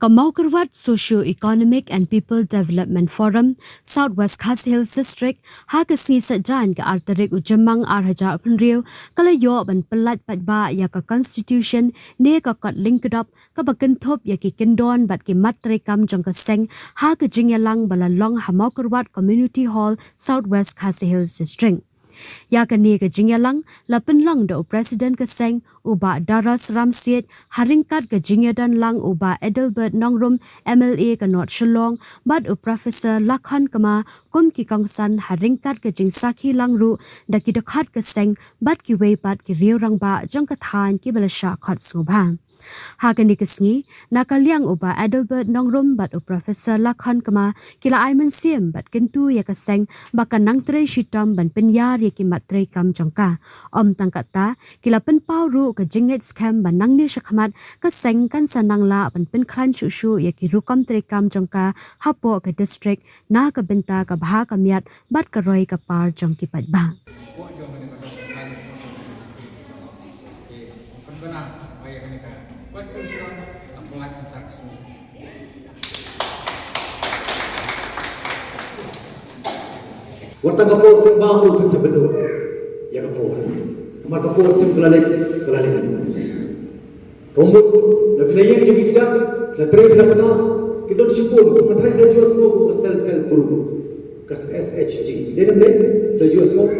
Kamaukarwat Socio-Economic and People Development Forum, Southwest Khas Hills District, Hakasi Sajan ke Arterik Ujemang Arhaja Penriu, Kalayo ban pelat patba ya ka Constitution, ne ka kot linked up, ka bakentop ya ki kendon bat ki matre kam jong ka seng, ha ka jingyalang balalong Hamaukarwat Community Hall, Southwest Khas Hills District. Ya kani ke jingyalang la penlang do presiden keseng uba Daras Ramsiet haringkat ke jingyadan lang uba Edelbert Nongrum MLA ke North Shillong bad u Professor Lakhan Kama kum ki kangsan haringkat ke jing sakhi lang ru da ki dekhat keseng bad ki wei pat ki riu rang ba jong ka than ki balasha khat subha. Hakani kesngi nakaliang uba Edelbert Nongrum bat u Professor Lakhan Kama kila Aiman Siem bat kentu ya keseng bakan nang tre shitam ban penyar ya ki matre kam jongka om tangkata kila pen ru ke jinget scam ban nang ni shakhamat keseng kan sanang la ban pen klan shushu ya ki rukam tre kam jongka hapo ke district na ke benta ke bha kamiat bat ke roi ke par jong ki pat ba. Warta kapur pun bahu pun sebetul, ya kapur. Amar kapur sim kelalik. Kamu nak kena jadi kisah, nak teri nak kena kita disipun, matrai dah jual semua ke self help group, ke SHG. Dia ni dah jual semua,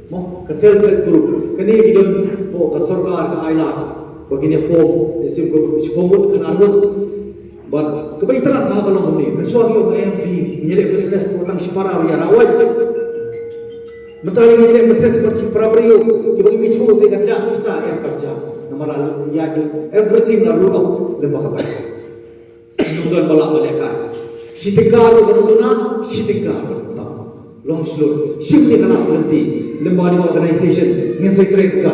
mau ke self help group. Kini kita mau ke सरकार ke ailat, begini form, isim group, sepuluh kan arut. But kebaikan bahag kalau ni, mensuagi orang MP, menjadi business orang sipara ya rawat. Mentari menjadi business seperti praberio, kita bagi micu dengan jah bisa yang kerja. Nama ya everything lalu lembah kabar. Tuan balak mereka. Sitika luna, sitika long slow. Shifting kana berhenti. Lembah di organisation, ngan saya trade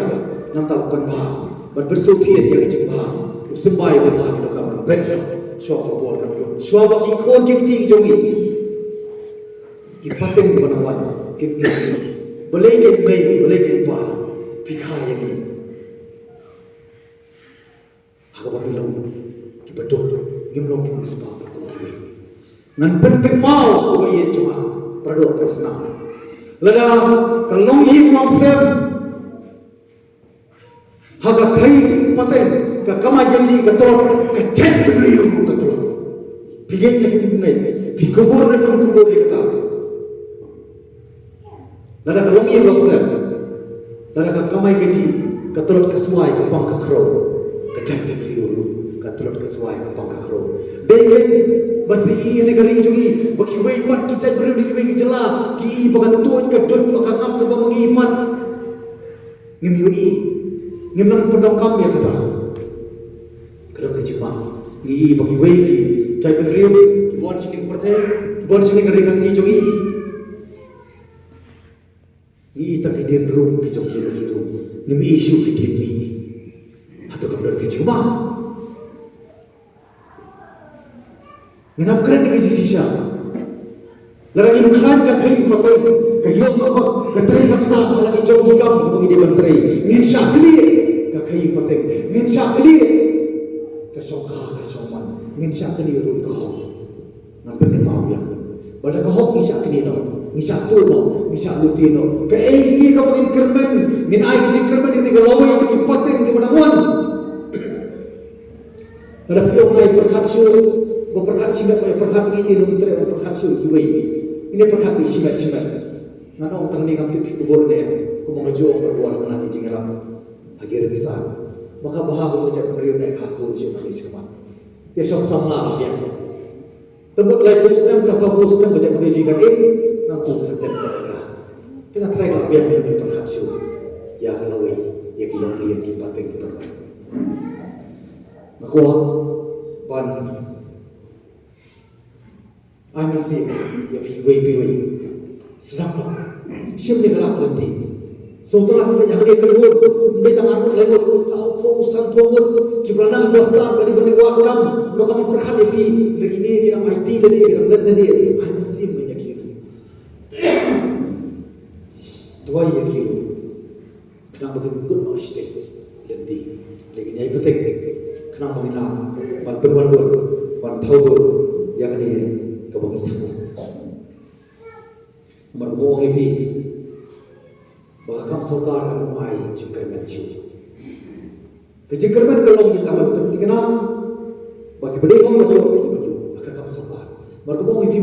nantau bukan bah. Bersukiat yang cipah. Sembai bah kita kamu better. Shop for border go. Shop ki khon ki jongi. Ki pateng di banawan. Ki boleh ke mai, boleh ke pa. Pikha yang ni. Aku bilang ki betul. Gimlong ki musbah ko ki. Ngan pen mau ko ye cuma produk presna. Lada kalong yi konsep. Haga khai pateng ka kamai gaji betul ka cek beriu betul. Pigay na pinay, pigkubur na kubur ni kata. Lada kalong yi konsep. Lada ka kamai gaji katulot ka suai ka pang ka kro. Ka cek beriu katulot ka suai ka pang ka kro. Dengin bersih negeri jogi bagi weipat ki cek beriu ni ki jela ki bagan tuat ka dot ka ngap ka bangi pat. Ngimyui ngimnang pendokam ya kata. Kerana kecima, ni bagi wei, cai penriu, kibon sini perteh, kibon sini kerikasi jogi. Ni tak kiden rum kijogi lagi rum, ni isu kiden ni. Atau kebenar kecima. Kenapa kerana ni sisa? Lagi menghan kat hari perteh, kayok kok, keteri kata lagi jogi kam, bagi dia menteri. Ngin syak ni, kakai perteh, ngin syak ni. Kesoka kesoman ngin syak kini rui kahok nampak ni mau yang pada kahok ni syak kini no ni syak tu no ni syak luti no ke ini kau ngin kermen ngin ai kecik kermen ini kalau awak cakap pateng di mana wan ada pion mai perkat su berperkat simat perkat ini no menteri perkat su kiwai ini perkat ni simat mana utang ni ngam tipi kubur ni ko mo ngajo berbual nanti jingalam agir besar. Maka bahagia macam meriu naik hafu cuma ni semua. Dia sok sama dia. Tebut lagi Muslim sasa Muslim macam meriu juga ni nanti setiap mereka. Tengah try lah biar dia berhak syur. Ya kalau ya kita lihat kita tengok kita. Maka ban I masih ya piwai sedap. Siapa dia kalau berhenti. Saudara kita yang dia keluar, mereka mahu lewat urusan forward, kibaran besar dari bani wakam, mereka memperhati lagi ni kita IT lagi, kita lihat lagi, I masih menyakir. Dua yakir, kenapa kita good nasi, lebih, lagi ni aku tengok, kenapa kita bantu wan thaudur yakni kabang itu marbo ngi bahkan sarkar kan mai jikar mencu kejikar men kalau kita menentukan bagi berdiri orang itu maka kam sarkar marbo ngi